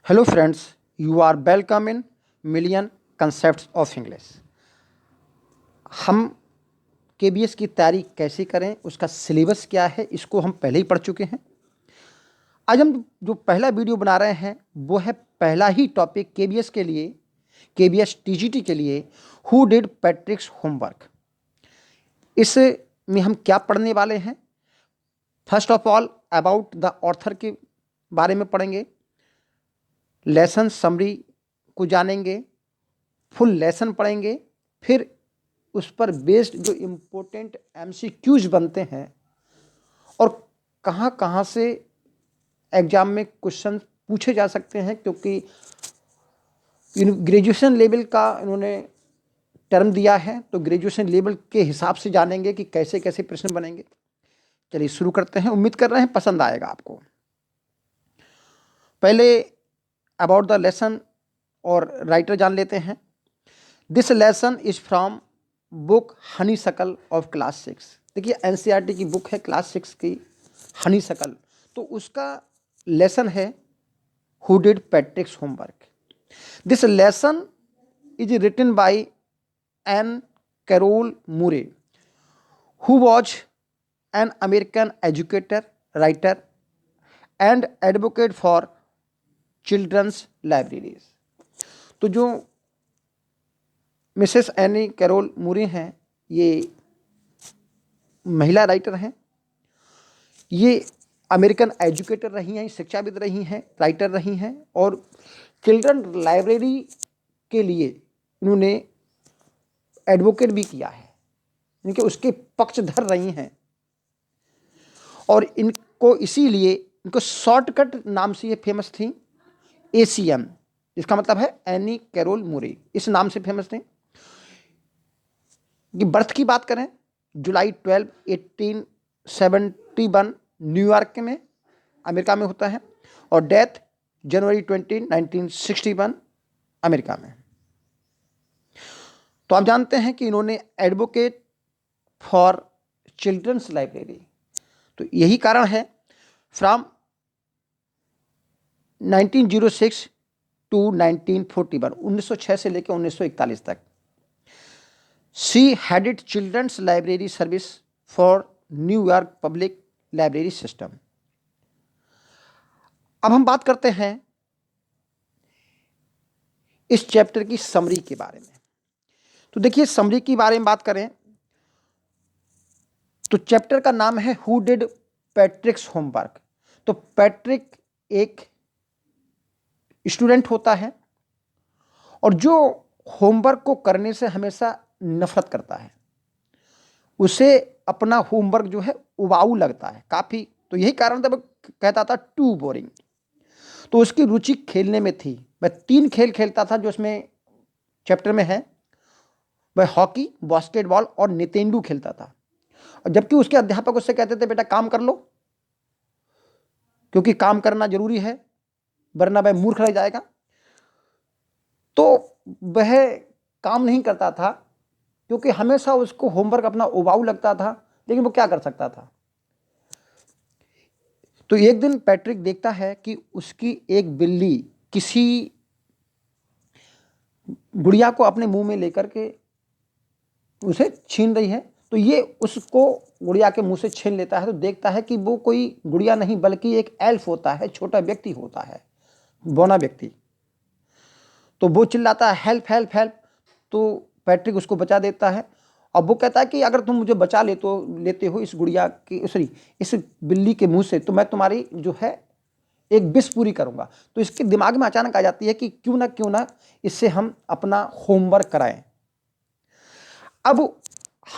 Hello friends, you are welcome in Million Concepts of English. हम KBS की तैयारी कैसे करें, उसका सिलेबस क्या है, इसको हम पहले ही पढ़ चुके हैं। आज हम जो पहला वीडियो बना रहे हैं वो है पहला ही टॉपिक केबीएस के लिए, केबीएस टीजीटी के लिए, हु डिड पैट्रिक्स होमवर्क। इसमें हम क्या पढ़ने वाले हैं? First of all about the author के बारे में पढ़ेंगे, लेसन समरी को जानेंगे, फुल लेसन पढ़ेंगे, फिर उस पर बेस्ड जो इम्पोर्टेंट एमसीक्यूज बनते हैं और कहाँ कहाँ से एग्जाम में क्वेश्चन पूछे जा सकते हैं, क्योंकि ग्रेजुएशन लेवल का इन्होंने टर्म दिया है, तो ग्रेजुएशन लेवल के हिसाब से जानेंगे कि कैसे कैसे प्रश्न बनेंगे। चलिए शुरू करते हैं, उम्मीद कर रहे हैं पसंद आएगा आपको। पहले अबाउट द लेसन और राइटर जान लेते हैं। This lesson is from book Honeysuckle of class 6। देखिए एनसीईआरटी की बुक है क्लास 6 की, हनीशकल, तो उसका लेसन है who did Patrick's homework. This lesson is written by Ann Carroll Moore, who was an American educator, writer and advocate for children's libraries. तो जो Mrs any carol मूरे हैं, ये महिला राइटर हैं, ये अमेरिकन एजुकेटर रही हैं, शिक्षाविद रही हैं, राइटर रही हैं, और चिल्ड्रन लाइब्रेरी के लिए इन्होंने एडवोकेट भी किया है, इनके उसके पक्षधर रही हैं। और इनको इसीलिए इनको शॉर्टकट नाम से ये फेमस थी, एसीएम, जिसका मतलब है एनी कैरोल मूरे, इस नाम से फेमस थी। कि बर्थ की बात करें, जुलाई 12, 1871 न्यूयॉर्क में, अमेरिका में होता है, और डेथ जनवरी 20, 1961 अमेरिका में। तो आप जानते हैं कि इन्होंने एडवोकेट फॉर चिल्ड्रंस लाइब्रेरी, तो यही कारण है फ्रॉम 1906 टू 1941, 1906 से लेकर 1941 तक she headed children's library service for New York public library system. अब हम बात करते हैं इस चैप्टर की समरी के बारे में। तो देखिए समरी के बारे में बात करें तो चैप्टर का नाम है हु डिड पैट्रिक्स होमवर्क। तो पैट्रिक एक स्टूडेंट होता है और जो होमवर्क को करने से हमेशा नफरत करता है, उसे अपना होमवर्क जो है उबाऊ लगता है काफ़ी। तो यही कारण था, वो कहता था टू बोरिंग। तो उसकी रुचि खेलने में थी, वह 3 खेल खेलता था जो इसमें चैप्टर में है। वह हॉकी, बास्केटबॉल और नितेंडू खेलता था। और जबकि उसके अध्यापक उससे कहते थे बेटा काम कर लो, क्योंकि काम करना जरूरी है, वरना वह मूर्ख रह जाएगा। तो वह काम नहीं करता था, क्योंकि हमेशा उसको होमवर्क अपना उबाऊ लगता था, लेकिन वो क्या कर सकता था। तो एक दिन पैट्रिक देखता है कि उसकी एक बिल्ली किसी गुड़िया को अपने मुंह में लेकर के उसे छीन रही है। तो ये उसको गुड़िया के मुंह से छीन लेता है। तो देखता है कि वो कोई गुड़िया नहीं बल्कि एक एल्फ होता है, छोटा व्यक्ति होता है, बौना व्यक्ति। तो वो चिल्लाता है हेल्प हेल्प हेल्प। तो पैट्रिक उसको बचा देता है। अब वो कहता है कि अगर तुम मुझे बचा लेते हो इस गुड़िया की, सॉरी, इस बिल्ली के मुंह से, तो मैं तुम्हारी जो है एक विश पूरी करूंगा। तो इसके दिमाग में अचानक आ जाती है कि क्यों ना इससे हम अपना होमवर्क कराएं। अब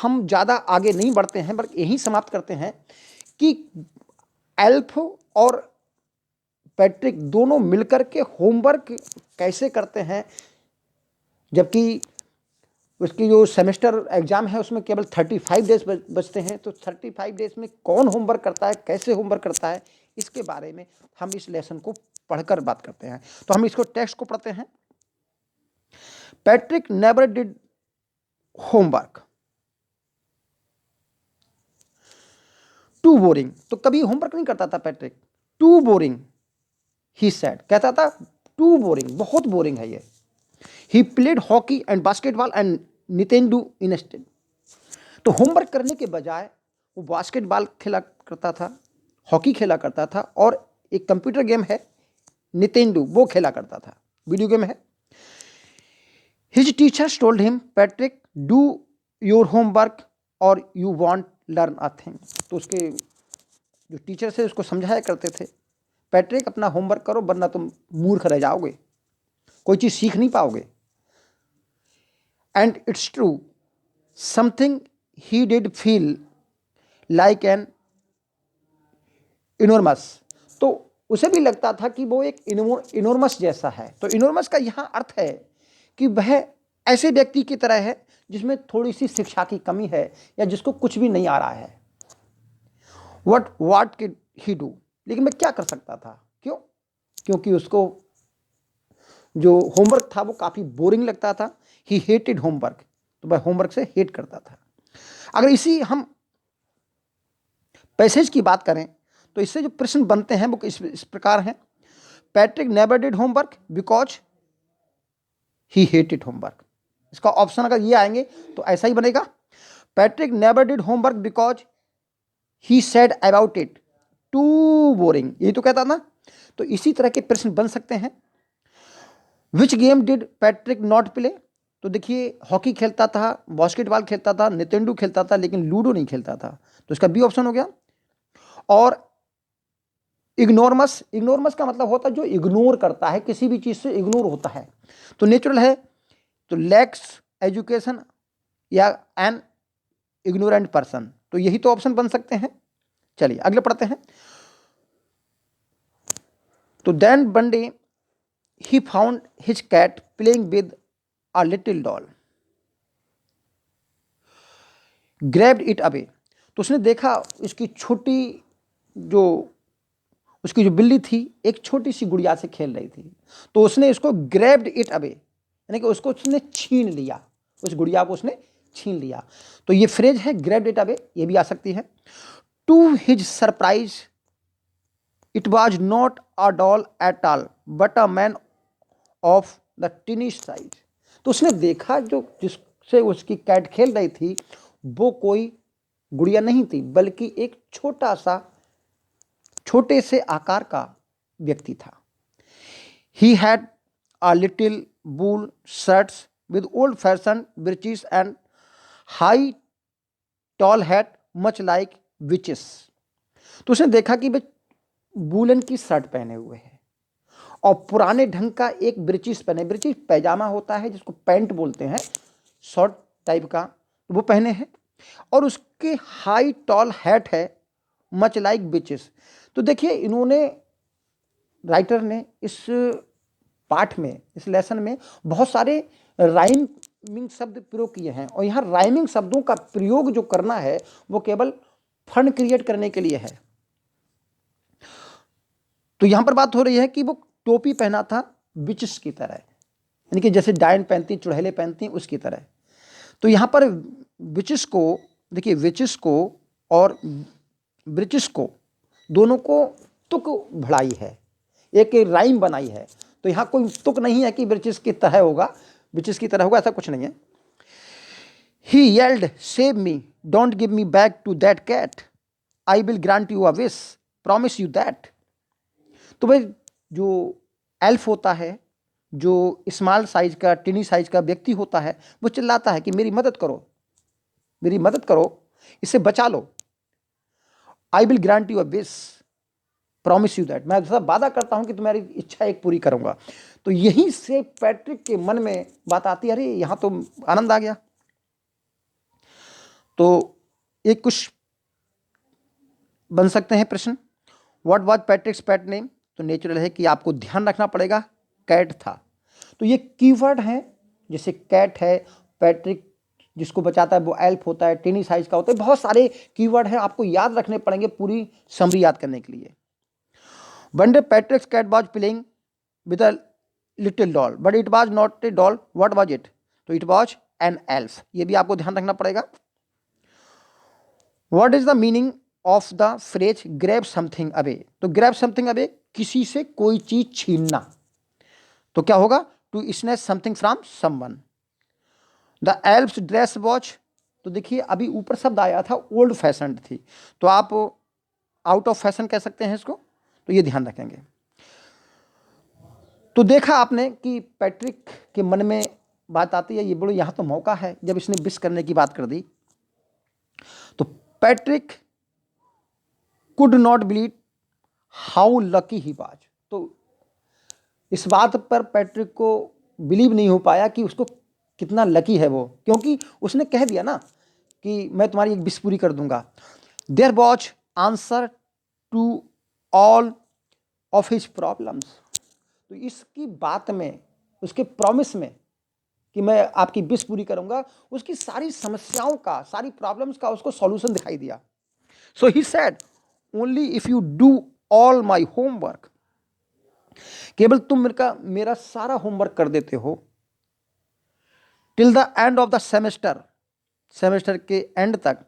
हम ज़्यादा आगे नहीं बढ़ते हैं, बल्कि यही समाप्त करते हैं कि एल्फ और पैट्रिक दोनों मिलकर के होमवर्क कैसे करते हैं, जबकि उसकी जो सेमेस्टर एग्जाम है उसमें केवल 35 डेज बचते हैं। तो 35 डेज में कौन होमवर्क करता है, कैसे होमवर्क करता है, इसके बारे में हम इस लेसन को पढ़कर बात करते हैं। तो हम इसको टेक्स्ट को पढ़ते हैं। Patrick never did homework, too boring. तो कभी होमवर्क नहीं करता था Patrick. Too boring he said, कहता था टू बोरिंग, बहुत बोरिंग है ये। He played hockey and basketball and Nintendo instead. तो होमवर्क करने के बजाय वो बास्केटबॉल खेला करता था, हॉकी खेला करता था, और एक कंप्यूटर गेम है नितेंडू, वो खेला करता था, वीडियो गेम है। His teachers told him, Patrick do your homework or you won't learn a thing. तो उसके जो टीचर्स है उसको समझाया करते थे, पैट्रिक अपना होमवर्क करो वरना तुम मूर्ख रह जाओगे, कोई चीज़ सीख नहीं पाओगे। And it's true, something he did feel like an enormous. तो उसे भी लगता था कि वो एक इनोर्मस जैसा है। तो इनोर्मस का यहाँ अर्थ है कि वह ऐसे व्यक्ति की तरह है जिसमें थोड़ी सी शिक्षा की कमी है या जिसको कुछ भी नहीं आ रहा है। व्हाट कैन ही डू, लेकिन मैं क्या कर सकता था, क्यों? क्योंकि उसको जो होमवर्क था वो काफ़ी बोरिंग लगता था। ही हेटेड होमवर्क, तो वह होमवर्क से हेट करता था। अगर इसी हम पैसेज की बात करें तो इससे जो प्रश्न बनते हैं वो इस प्रकार हैं। Patrick never did homework because he hated homework. इसका ऑप्शन अगर ये आएंगे तो ऐसा ही बनेगा, Patrick never did homework because he said about it too boring, यही तो कहता ना। तो इसी तरह के प्रश्न बन सकते हैं। Which game did Patrick not play, तो देखिए हॉकी खेलता था, बास्केटबॉल खेलता था, नितेंडू खेलता था, लेकिन लूडो नहीं खेलता था, तो इसका बी ऑप्शन हो गया। और इग्नोरमस, इग्नोरमस का मतलब होता है जो इग्नोर करता है, किसी भी चीज़ से इग्नोर होता है। तो नेचुरल है, तो लैक्स एजुकेशन या एन इग्नोरेंट पर्सन, तो यही तो ऑप्शन बन सकते हैं। चलिए अगले पढ़ते हैं। तो then one day he found his cat playing with a little doll, grabbed it away. तो उसने देखा उसकी छोटी जो उसकी जो बिल्ली थी एक छोटी सी गुड़िया से खेल रही थी, तो उसने इसको ग्रैब्ड इट अवे, यानी कि उसको उसने छीन लिया, उस गुड़िया को उसने छीन लिया। तो ये फ्रेज है ग्रैब्ड इट अवे, ये भी आ सकती है। To his surprise it was not a doll at all but a man of the tiniest size. तो उसने देखा जो जिससे उसकी कैट खेल रही थी वो कोई गुड़िया नहीं थी, बल्कि एक छोटे से आकार का व्यक्ति था। He had a little wool shirts with old fashion breeches and high tall hat much like witches. तो उसने देखा कि वे वूलन की शर्ट पहने हुए हैं और पुराने ढंग का एक ब्रीचेस पहने, ब्रीचेस पैजामा होता है जिसको पैंट बोलते हैं, शॉर्ट टाइप का, वो पहने हैं, और उसके हाई टॉल हैट है मच लाइक विचेस। तो देखिए इन्होंने, राइटर ने इस पाठ में, इस लेसन में बहुत सारे राइमिंग शब्द प्रयोग किए हैं, और यहाँ राइमिंग शब्दों का प्रयोग जो करना है वो केवल फन क्रिएट करने के लिए है। तो यहाँ पर बात हो रही है कि वो टोपी पहना था विचेस की तरह, यानी कि जैसे डायन पहनती, चुड़ैलें पहनती, उसकी तरह। तो यहाँ पर विचेस को देखिए, विचेस को और ब्रिटिश को दोनों को तुक भड़ाई है, एक राइम बनाई है। तो यहाँ कोई तुक नहीं है कि ब्रिटिश की तरह होगा, ब्रिटिश की तरह होगा, ऐसा कुछ नहीं है। He yelled save me, don't give me back to that cat, I will grant you a wish, promise you that. तो भाई जो एल्फ होता है, जो स्मॉल साइज का, टिनी साइज का व्यक्ति होता है, वो चिल्लाता है कि मेरी मदद करो, मेरी मदद करो, इसे बचा लो। I will grant you a wish, promise you that, मैं ऐसा वादा करता हूं कि तुम्हारी इच्छा एक पूरी करूंगा। तो यहीं से पैट्रिक के मन में बात आती है, अरे यहां तो आनंद आ गया। तो एक कुछ बन सकते हैं प्रश्न, व्हाट वाज पैट्रिक्स पेट नेम। तो नेचुरल है कि आपको ध्यान रखना पड़ेगा, कैट था। तो ये कीवर्ड हैं, जैसे कैट है, पैट्रिक जिसको बचाता है वो एल्फ होता है, टेनी साइज का होता है, बहुत सारे कीवर्ड हैं, आपको याद रखने पड़ेंगे पूरी समरी याद करने के लिए। One day Patrick's cat was playing with a little doll but it was not a doll, what was it, तो इट वाज एन एल्फ, ये भी आपको ध्यान रखना पड़ेगा। What is the meaning of the phrase grab something away, तो grab something away किसी से कोई चीज छीनना। तो क्या होगा? To snatch something from someone. The elf's dress watch, तो देखिए अभी ऊपर शब्द आया था ओल्ड फैशन्ड थी, तो आप आउट ऑफ फैशन कह सकते हैं इसको, तो ये ध्यान रखेंगे। तो देखा आपने कि पैट्रिक के मन में बात आती है, ये बोलो यहाँ तो मौका है, जब इसने विश करने की बात कर दी। तो Patrick could not believe how lucky he was, तो इस बात पर पैट्रिक को बिलीव नहीं हो पाया कि उसको कितना लकी है वो, क्योंकि उसने कह दिया ना कि मैं तुम्हारी एक विश पूरी कर दूंगा। There was answer to all of his problems, तो इसकी बात में, उसके प्रॉमिस में कि मैं आपकी विश पूरी करूंगा, उसकी सारी समस्याओं का, सारी प्रॉब्लम्स का उसको सॉल्यूशन दिखाई दिया। So he said only if you do all my homework, केवल तुम मेरा सारा होमवर्क कर देते हो, till the end of the semester, semester के एंड तक,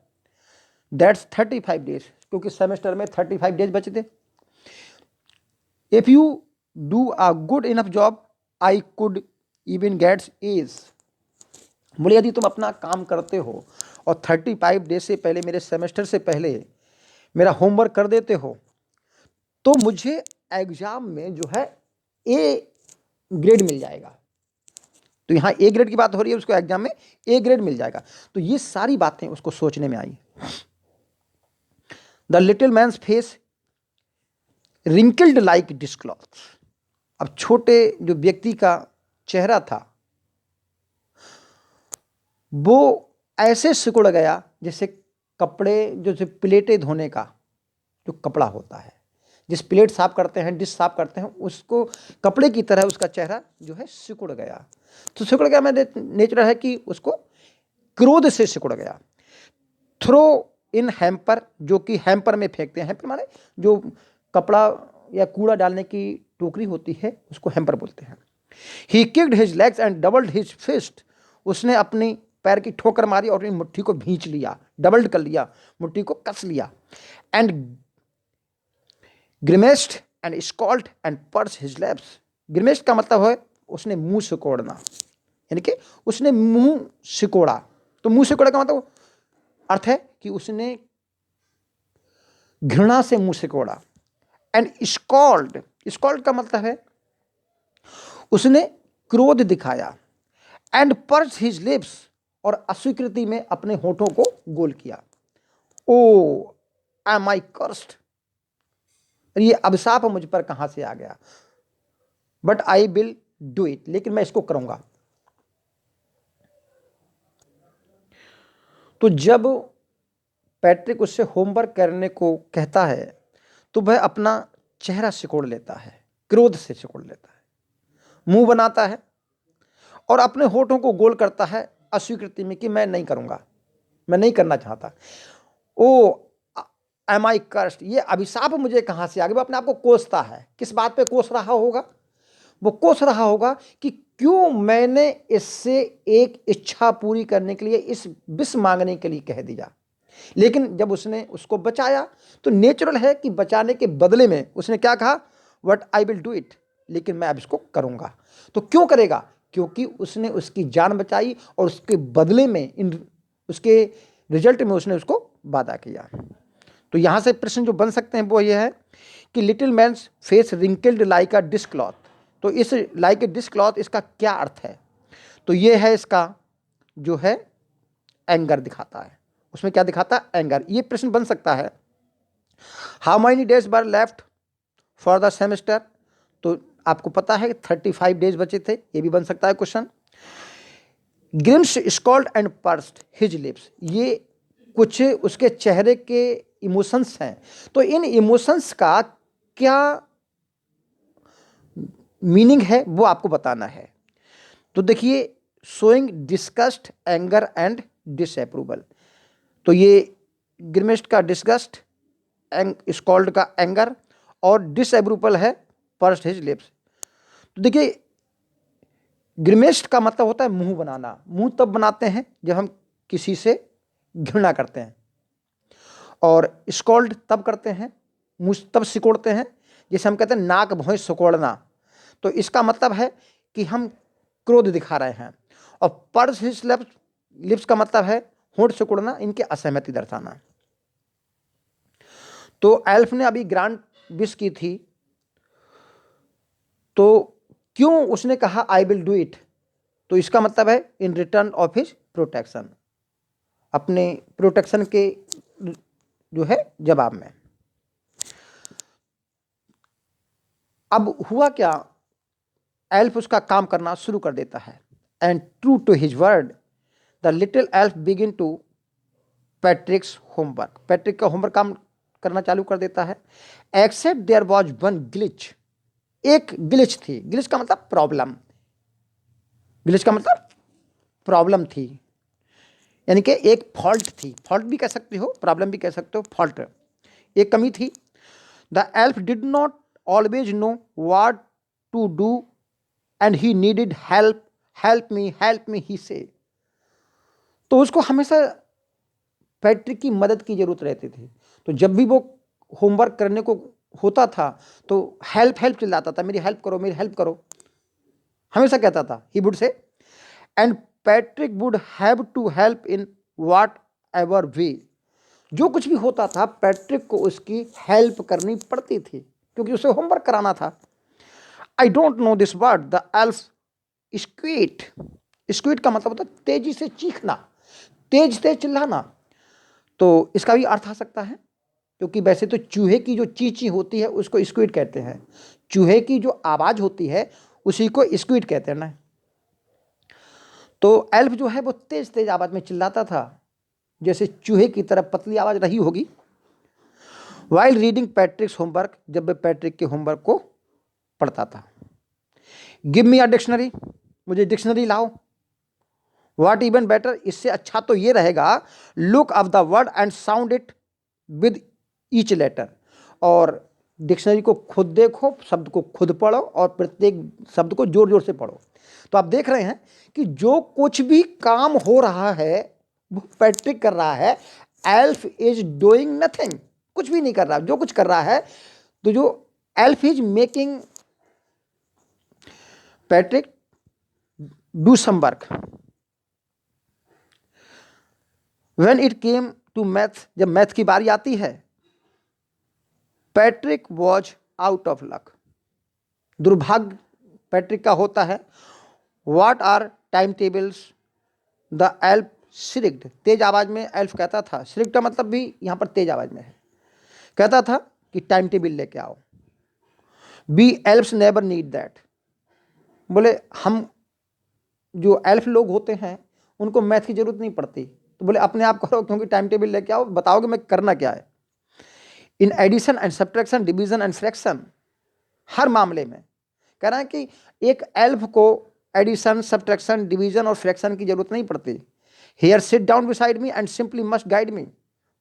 दैट्स 35 डेज, क्योंकि सेमेस्टर में 35 डेज बचे थे। If you do a good enough job I could even gets A's, बोले यदि तुम अपना काम करते हो और 35 डेज से पहले, मेरे सेमेस्टर से पहले मेरा होमवर्क कर देते हो, तो मुझे एग्जाम में जो है ए ग्रेड मिल जाएगा। तो यहाँ ए ग्रेड की बात हो रही है, उसको एग्जाम में ए ग्रेड मिल जाएगा। तो ये सारी बातें उसको सोचने में आई। The little man's face wrinkled like dishcloth, अब छोटे जो व्यक्ति का चेहरा था वो ऐसे सिकुड़ गया जैसे कपड़े, जो प्लेटें धोने का जो कपड़ा होता है, जिस प्लेट साफ करते हैं, डिश साफ करते हैं, उसको कपड़े की तरह उसका चेहरा जो है सिकुड़ गया। तो सिकुड़ गया मैं नेचुरल है कि उसको क्रोध से सिकुड़ गया। थ्रो इन हैम्पर, जो कि हैम्पर में फेंकते हैं, हैम्पर माने जो कपड़ा या कूड़ा डालने की टोकरी होती है, उसको हैम्पर बोलते हैं। He kicked his legs and doubled his fist, उसने अपनी पैर की ठोकर मारी और अपनी मुट्ठी को भींच लिया, डबल्ड कर लिया, मुट्ठी को कस लिया। And grimaced and scowled and pursed his lips, grimaced का मतलब है उसने मुंह सिकोड़ना, यानी कि उसने मुंह सिकोड़ा। तो मुंह सिकोड़ा का मतलब अर्थ है कि उसने घृणा से मुंह सिकोड़ा। एंड स्कॉल्ड, स्कॉल्ड का मतलब है उसने क्रोध दिखाया। एंड पर्स हिज लिप्स, और अस्वीकृति में अपने होठों को गोल किया। ओ एम आई कर्स्ड, ये अभिशाप मुझ पर कहां से आ गया। But I will do it, लेकिन मैं इसको करूंगा। तो जब पैट्रिक उससे होमवर्क करने को कहता है तो वह अपना चेहरा सिकोड़ लेता है, क्रोध से सिकोड़ लेता है, मुंह बनाता है और अपने होठों को गोल करता है अस्वीकृति में कि मैं नहीं करूंगा, मैं नहीं करना चाहता। ओ एम आई कर्स्ड, ये अभिशाप मुझे कहां से आ गया। वो अपने आप को कोसता है। किस बात पे कोस रहा होगा? वो कोस रहा होगा कि क्यों मैंने इससे एक इच्छा पूरी करने के लिए, इस विष मांगने के लिए कह दिया। लेकिन जब उसने उसको बचाया तो नेचुरल है कि बचाने के बदले में उसने क्या कहा, what I will do it, लेकिन मैं अब इसको करूंगा। तो क्यों करेगा? क्योंकि उसने उसकी जान बचाई और उसके बदले में, उसके रिजल्ट में उसने उसको वादा किया। तो यहां से प्रश्न जो बन सकते हैं वो ये है कि little man's face wrinkled like a dish cloth, तो इस लाइक ए डिश क्लॉथ इसका क्या अर्थ है? तो ये है इसका जो है एंगर दिखाता है। उसमें क्या दिखाता है? एंगर। ये प्रश्न बन सकता है how many days were left for the semester, तो आपको पता है 35 डेज बचे थे, ये भी बन सकता है question. Grimes scold and pursued his lips, ये कुछ उसके चेहरे के इमोशंस हैं। तो इन इमोशंस का क्या मीनिंग है वो आपको बताना है। तो देखिए, showing disgust, anger and disapproval, तो ये ग्रिमेस्ट का डिस्गस्ट, स्कॉल्ड का एंगर और डिसअप्रूवल है पर्स्ड हिज लिप्स। तो देखिए, ग्रिमेस्ट का मतलब होता है मुंह बनाना। मुंह तब बनाते हैं जब हम किसी से घृणा करते हैं, और स्कॉल्ड तब करते हैं, मुंह तब सिकोड़ते हैं जैसे हम कहते हैं नाक भौं सिकोड़ना। तो इसका मतलब है कि हम क्रोध दिखा रहे हैं, और पर्स हिज लिप्स का मतलब है होंठ सिकुड़ना, इनके असहमति दर्शाना। तो एल्फ ने अभी ग्रांट विश की थी, तो क्यों उसने कहा आई विल डू इट, तो इसका मतलब है in return of his protection, अपने प्रोटेक्शन के जो है जवाब में। अब हुआ क्या, एल्फ उसका काम करना शुरू कर देता है, and true to his word the little elf begin to Patrick's homework, Patrick का होमवर्क काम करना चालू कर देता है। Except there was one glitch, एक ग्लिच थी, ग्लिच का मतलब प्रॉब्लम, ग्लिच का मतलब प्रॉब्लम थी, यानी कि एक फॉल्ट थी, फॉल्ट भी कह सकते हो, प्रॉब्लम भी कह सकते हो, फॉल्ट, एक कमी थी। The elf did not always know what to do and he needed help, help me he said, तो उसको हमेशा पैट्रिक की मदद की जरूरत रहती थी। तो जब भी वो होमवर्क करने को होता था तो हेल्प हेल्प चिल्लाता था, मेरी हेल्प करो, मेरी हेल्प करो, हमेशा कहता था, he would say, and Patrick would have to help in whatever way, जो कुछ भी होता था पैट्रिक को उसकी हेल्प करनी पड़ती थी क्योंकि उसे होमवर्क कराना था। I don't know this word the elf squeaked, squeaked का मतलब होता है तेजी से चीखना, तेज तेज चिल्लाना, तो इसका भी अर्थ आ सकता है, क्योंकि वैसे तो चूहे की जो चींची होती है उसको स्क्वीट कहते हैं, चूहे की जो आवाज होती है उसी को स्क्वीट कहते हैं ना। तो एल्फ जो है वो तेज तेज आवाज में चिल्लाता था, जैसे चूहे की तरह पतली आवाज रही होगी। वाइल रीडिंग पैट्रिक्स होमवर्क, जब वे पैट्रिक के होमवर्क को पढ़ता था। गिव मी अ डिक्शनरी, मुझे डिक्शनरी लाओ। व्हाट इवन बेटर, इससे अच्छा तो ये रहेगा, look up the word and sound it with each letter, और डिक्शनरी को खुद देखो, शब्द को खुद पढ़ो और प्रत्येक शब्द को जोर जोर से पढ़ो। तो आप देख रहे हैं कि जो कुछ भी काम हो रहा है वो पैट्रिक कर रहा है, एल्फ इज डूइंग नथिंग, कुछ भी नहीं कर रहा, जो कुछ कर रहा है, तो जो elf is making Patrick do some work. When it came to math, जब मैथ की बारी आती है, Patrick was out of luck, दुर्भाग्य पैट्रिक का होता है। What are time tables, the elf shrieked, तेज आवाज में एल्फ कहता था, श्रिक्ड का मतलब भी यहां पर तेज आवाज में है, कहता था कि टाइम टेबल लेके आओ। Be elves never need that, बोले हम जो एल्फ लोग होते हैं उनको मैथ की जरूरत नहीं पड़ती, तो बोले अपने आप करो, क्योंकि टाइम टेबल लेके आओ, बताओगे मैं करना क्या है। In addition and subtraction, division and fraction, हर मामले में कह रहा है कि एक एल्फ को एडिशन, सब्ट्रैक्शन, डिवीजन और फ्रैक्शन की जरूरत नहीं पड़ती। Here sit down beside me and simply must guide me,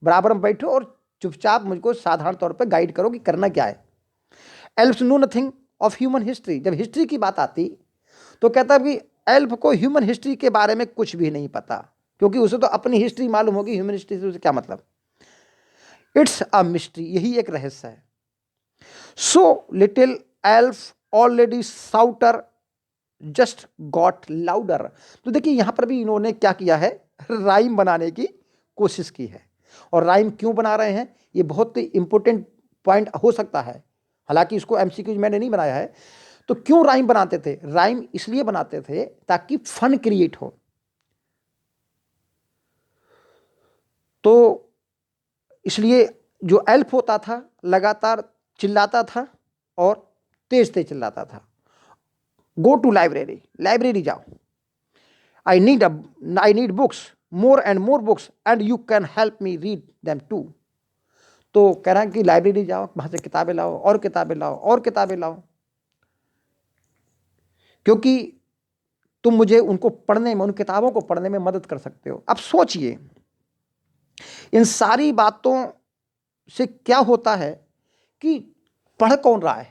बराबर में बैठो और चुपचाप मुझको साधारण तौर पर गाइड करो कि करना क्या है। Elves know nothing of human history, जब हिस्ट्री की बात आती तो कहता कि एल्फ को ह्यूमन हिस्ट्री के बारे में कुछ भी नहीं पता, क्योंकि उसे तो अपनी हिस्ट्री मालूम होगी, ह्यूमन हिस्ट्री से उसे क्या मतलब। इट्स अ मिस्ट्री, यही एक रहस्य है। So little elf already shouter just got louder, तो देखिए यहां पर भी इन्होंने क्या किया है, राइम बनाने की कोशिश की है। और राइम क्यों बना रहे हैं, ये बहुत ही इंपॉर्टेंट पॉइंट हो सकता है, हालांकि इसको एमसीक्यू मैंने नहीं बनाया है। तो क्यों राइम बनाते थे, राइम इसलिए बनाते थे ताकि फन क्रिएट हो। तो इसलिए जो एल्फ होता था लगातार चिल्लाता था और तेज तेज चिल्लाता था। गो टू लाइब्रेरी, लाइब्रेरी जाओ। I need books, more and more books and you can help me read them too, तो कह रहा है कि लाइब्रेरी जाओ, वहां से किताबें लाओ और किताबें लाओ और किताबें लाओ, क्योंकि तुम मुझे उनको पढ़ने में, उन किताबों को पढ़ने में मदद कर सकते हो। अब सोचिए इन सारी बातों से क्या होता है कि पढ़ कौन रहा है,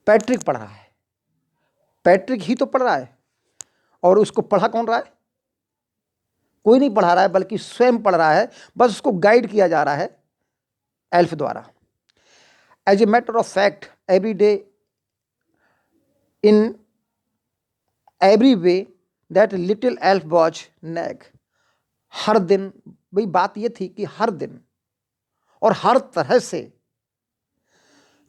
पैट्रिक पढ़ रहा है, पैट्रिक ही तो पढ़ रहा है, और उसको पढ़ा कौन रहा है, कोई नहीं पढ़ा रहा है बल्कि स्वयं पढ़ रहा है, बस उसको गाइड किया जा रहा है एल्फ द्वारा। As a matter of fact every day in every way that little elf was nag. हर दिन, भाई बात ये थी कि हर दिन और हर तरह से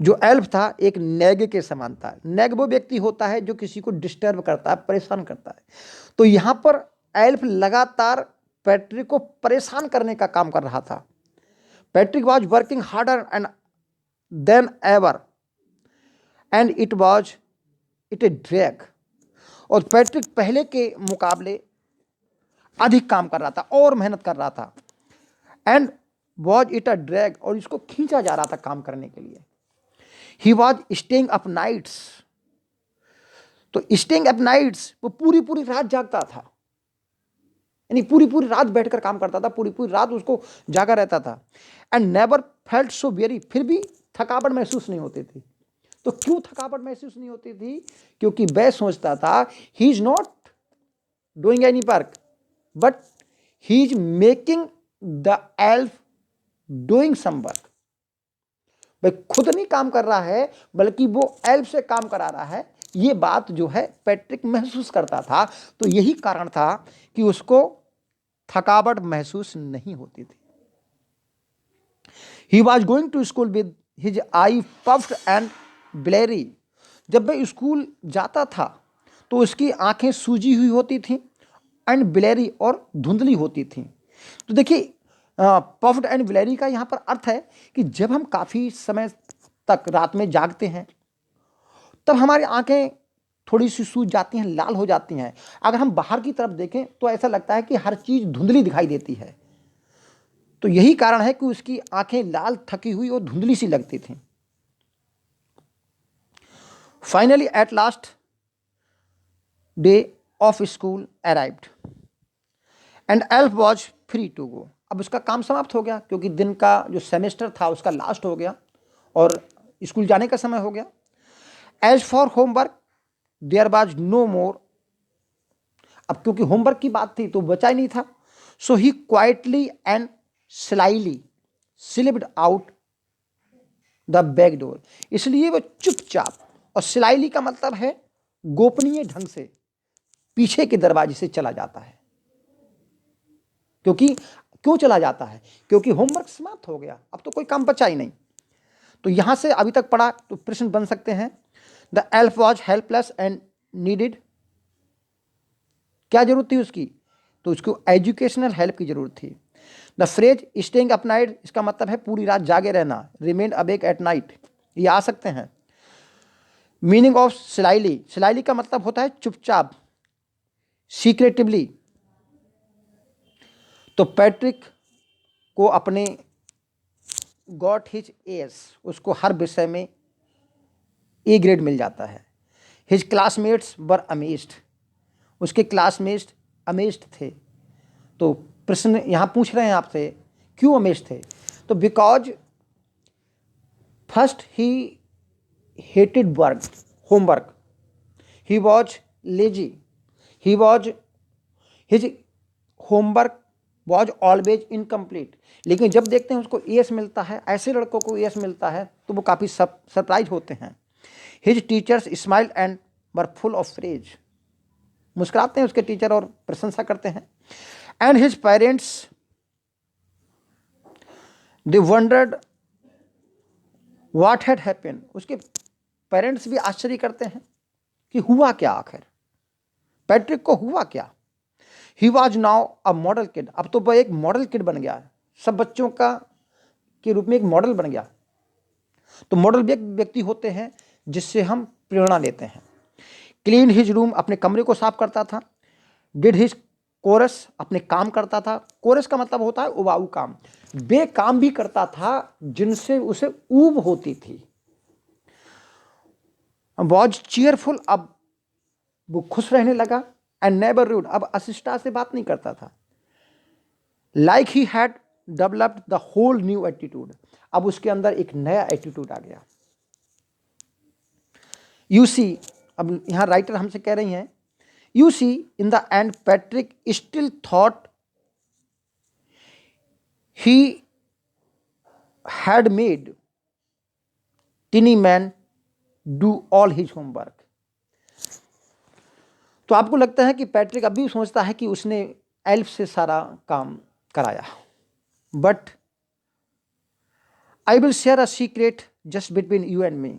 जो एल्फ था एक नेग के समान था। नेग वो व्यक्ति होता है जो किसी को डिस्टर्ब करता है, परेशान करता है। तो यहां पर एल्फ लगातार पैट्रिक को परेशान करने का काम कर रहा था। Patrick was working harder and then ever and it A drag. और पैट्रिक पहले के मुकाबले अधिक काम कर रहा था और मेहनत कर रहा था। And was it a drag, और इसको खींचा जा रहा था काम करने के लिए। He was staying up nights. तो स्टेइंग अप नाइट्स, वो पूरी पूरी रात जागता था, यानी पूरी पूरी रात बैठकर काम करता था, पूरी पूरी रात उसको जागा रहता था। And never felt so very, फिर भी थकावट महसूस नहीं होती थी। तो क्यों थकावट महसूस नहीं होती थी? क्योंकि वह सोचता था he is not doing any work but he is making the elf doing some work. भाई खुद नहीं काम कर रहा है बल्कि वो एल्फ से काम करा रहा है, ये बात जो है पैट्रिक महसूस करता था। तो यही कारण था कि उसको थकावट महसूस नहीं होती थी। He was going to school with his eye puffed and bleary. जब वह स्कूल जाता था तो उसकी आंखें सूजी हुई होती थी एंड ब्लेरी, और धुंधली होती थी। तो देखिए पफ्ड एंड ब्लेरी का यहाँ पर अर्थ है कि जब हम काफ़ी समय तक रात में जागते हैं तब हमारी आंखें थोड़ी सी सूज जाती हैं, लाल हो जाती हैं। अगर हम बाहर की तरफ देखें तो ऐसा लगता है कि हर चीज़ धुंधली दिखाई देती है। तो यही कारण है कि उसकी आंखें लाल, थकी हुई और धुंधली सी लगती थी। Finally at last day of school arrived and elf was free to go. अब उसका काम समाप्त हो गया क्योंकि दिन का जो सेमेस्टर था उसका लास्ट हो गया और स्कूल जाने का समय हो गया। As for homework there was no more. अब क्योंकि होमवर्क की बात थी तो बचा ही नहीं था। So he quietly and slyly slipped out the back door. इसलिए वो चुपचाप, और स्लाइली का मतलब है गोपनीय ढंग से, पीछे के दरवाजे से चला जाता है। क्योंकि क्यों चला जाता है? क्योंकि होमवर्क समाप्त हो गया, अब तो कोई काम बचा ही नहीं। तो यहां से अभी तक पढ़ा तो प्रश्न बन सकते हैं। The elf was helpless and needed. क्या जरूरत थी उसकी? तो उसको एजुकेशनल हेल्प की जरूरत थी। The phrase staying up night, इसका मतलब है पूरी रात जागे रहना, रिमेन अवेक एट नाइट, ये आ सकते हैं। मीनिंग ऑफ स्लाइली, स्लाइली का मतलब होता है चुपचाप, सीक्रेटिवली। तो पैट्रिक को अपने गॉट हिज एस, उसको हर विषय में ए ग्रेड मिल जाता है। हिज क्लासमेट्स वर अमेज्ड, उसके क्लासमेट्स अमेज्ड थे। तो प्रश्न यहाँ पूछ रहे हैं आपसे, क्यों अमेज्ड थे? तो because first he hated work, homework, he was lazy, he was his homework was always incomplete. लेकिन जब देखते हैं उसको एस मिलता है, ऐसे लड़कों को एस मिलता है तो वो काफ़ी सरप्राइज होते हैं। His teachers smile and were full of praise, मुस्कुराते हैं उसके टीचर और प्रशंसा करते हैं। And his parents they wondered what had happened, उसके पेरेंट्स भी आश्चर्य करते हैं कि हुआ क्या, आखिर पैट्रिक को हुआ क्या। He was now a model kid, अब तो वह एक मॉडल किड बन गया है, सब बच्चों का के रूप में एक मॉडल बन गया। तो मॉडल व्यक्ति होते हैं जिससे हम प्रेरणा लेते हैं। क्लीन हिज रूम, अपने कमरे को साफ करता था। डिड हिज कोरस, अपने काम करता था। कोरस का मतलब होता है उबाऊ काम, वे काम भी करता था जिनसे उसे ऊब होती थी। वॉज चीयरफुल, अब वो खुश रहने लगा। एंड नेवर रूड, अब अशिष्टता से बात नहीं करता था। Like he had developed the whole new attitude, अब उसके अंदर एक नया एटीट्यूड आ गया। यू सी, अब यहां राइटर हमसे कह रही हैं, you see in the end Patrick still thought he had made tiny man do all his homework. तो आपको लगता है कि पैट्रिक अभी सोचता है कि उसने एल्फ से सारा काम कराया, but I will share a secret just between you and me.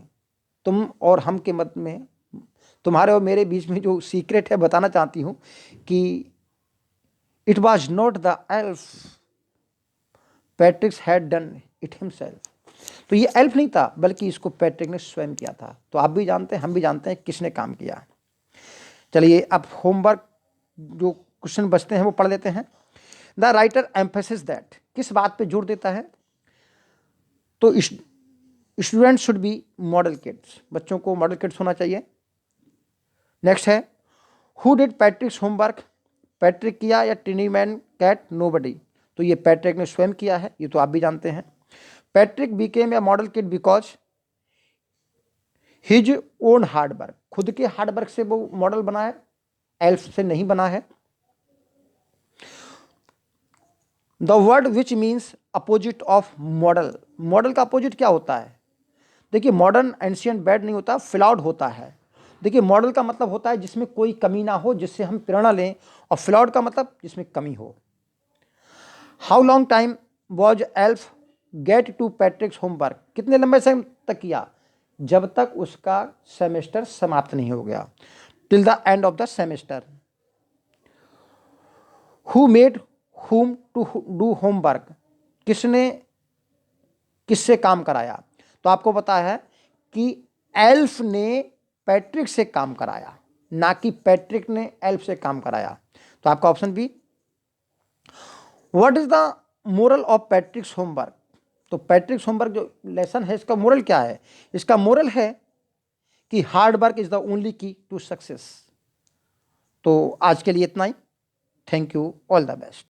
तुम और हम के मत में, तुम्हारे और मेरे बीच में जो सीक्रेट है बताना चाहती हूँ कि it was not the elf, Patrick had done it himself. तो ये एल्फ नहीं था, बल्कि इसको पैट्रिक ने स्वयं किया था। तो आप भी जानते हैं, हम भी जानते हैं किसने काम किया। चलिए अब होमवर्क जो क्वेश्चन बचते हैं वो पढ़ लेते हैं। द राइटर एम्फेसिस दैट, किस बात पे जोर देता है? तो student should be model kids, बच्चों को मॉडल किड्स होना चाहिए। नेक्स्ट है who did Patrick's homework, Patrick किया या टिनी मैन कैट नोबडी। तो ये पैट्रिक ने स्वयं किया है, ये तो आप भी जानते हैं। Patrick became a model kid because his own hard work, खुद के हार्डवर्क से वो मॉडल बना है, एल्फ से नहीं बना है। The word which means opposite of model, model का अपोजिट क्या होता है? देखिए मॉडर्न एंशियंट बैड नहीं होता, फ्लॉड होता है। देखिए मॉडल का मतलब होता है जिसमें कोई कमी ना हो, जिससे हम प्रेरणा लें, और फ्लॉड का मतलब जिसमें कमी हो। How long time was elf get to Patrick's homework, कितने लंबे समय तक किया? जब तक उसका सेमेस्टर समाप्त नहीं हो गया, till the end of the semester. Who made whom to do homework, किसने किससे काम कराया? तो आपको पता है कि एल्फ ने पैट्रिक से काम कराया, ना कि पैट्रिक ने एल्फ से काम कराया। तो आपका option B. What is the moral of Patrick's homework, तो पैट्रिक्स होमवर्क जो लेसन है इसका मोरल क्या है? इसका मोरल है कि hard work is the only key to success. तो आज के लिए इतना ही। Thank you, all the best.